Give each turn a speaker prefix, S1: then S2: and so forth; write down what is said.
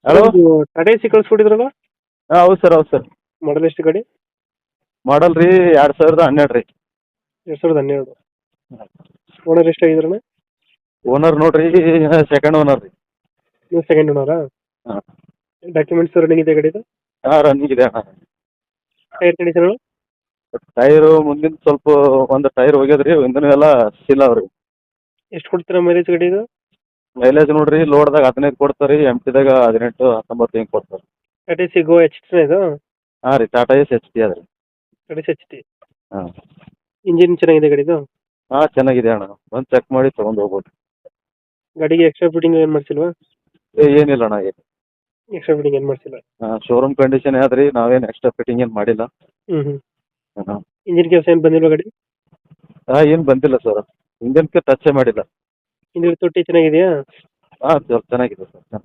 S1: Hello.
S2: ಒಂದು Tata AC ಕಳಿಸ್ಕೊಟ್ಟಿದ್ರಲ್ಲ.
S1: ಹಾಂ ಹೌದು ಸರ್, ಹೌದು ಸರ್.
S2: ಮಾಡಲ್ ಎಷ್ಟು ಗಾಡಿ?
S1: ಮಾಡಲ್ ರೀ 2012 ರೀ.
S2: 2012. ಓನರ್ ಎಷ್ಟಾಗಿದ್ರಣ್ಣ?
S1: ಓನರ್ ನೋಡ್ರಿ ಸೆಕೆಂಡ್ ಓನರ್ ರೀ.
S2: ನೀವು ಸೆಕೆಂಡ್ ಓನರಾ?
S1: ಹಾಂ
S2: ಡಾಕ್ಯುಮೆಂಟ್ಸ್ ರನ್ನಿಂಗ್ ಇದೆ ಗಾಡಿದು?
S1: ಹಾಂ ರನ್ನಿಂಗ್ ಇದೆ ಅಣ್ಣ.
S2: Tyre condition?
S1: ಟೈರು ಮುಂದಿನ ಸ್ವಲ್ಪ ಒಂದು ಟೈರ್ ಹೋಗ್ಯದ ರೀ, ಹಿಂದಿನ ಎಲ್ಲ ಸೀಲ್ ಅವ ರೀ.
S2: ಎಷ್ಟು ಕೊಡ್ತೀರಾ ಮೈಲೇಜ್ ಗಾಡಿದು?
S1: ಮೈಲೇಜ್ ನೋಡ್ರಿ ಲೋಡ್ದಾಗ 15 ಕೊಡ್ತಾರೆ ರೀ, ಎಂಟಿದಾಗ 18 19 ಹಿಂಗೆ ಕೊಡ್ತಾರೆ.
S2: ಟಾಟಾ ಎಸಿ ಗೋ ಎಚ್ ಟಿ ಇದು?
S1: ಹಾಂ ರೀ, ಟಾಟಾ ಎಸ್ ಎಚ್ ಟಿ ಅದ ರೀ.
S2: Tata Ace H T.
S1: ಹಾಂ
S2: ಇಂಜಿನ್ ಚೆನ್ನಾಗಿದೆ ಗಾಡಿದು?
S1: ಹಾಂ ಚೆನ್ನಾಗಿದೆ ಅಣ್ಣ, ಬಂದು ಚೆಕ್ ಮಾಡಿ ತೊಗೊಂಡು ಹೋಗ್ಬೋದು.
S2: ಗಾಡಿಗೆ ಎಕ್ಸ್ಟ್ರಾ ಫಿಟ್ಟಿಂಗ್ ಏನು ಮಾಡಿಸಿಲ್ವಾ?
S1: ಏನಿಲ್ಲ ಅಣ್ಣ, ಏನು.
S2: ಎಕ್ಸ್ಟ್ರಾ ಫಿಟ್ಟಿಂಗ್ ಏನು ಮಾಡಿಸಿಲ್ಲ.
S1: ಹಾಂ ಶೋರೂಮ್ ಕಂಡೀಷನ್ ಯಾವ್ದು ರೀ, ನಾವೇನು ಎಕ್ಸ್ಟ್ರಾ ಫಿಟ್ಟಿಂಗ್ ಏನು ಮಾಡಿಲ್ಲ.
S2: ಹ್ಞೂ.
S1: ಹಾಂ
S2: ಇಂಜಿನ್ ಕೆಲಸ ಏನು ಬಂದಿಲ್ವಾ ಗಾಡಿ?
S1: ಹಾಂ ಏನು ಬಂದಿಲ್ಲ ಸರ್, ಇಂಜನ್ಗೆ ಟಚ್ಚೇ ಮಾಡಿಲ್ಲ.
S2: ಹಿಂದಿನ ತೊಟ್ಟಿ ಚೆನ್ನಾಗಿದೆಯಾ?
S1: ಹಾಂ ಚೆನ್ನಾಗಿದೆ ಸರ್.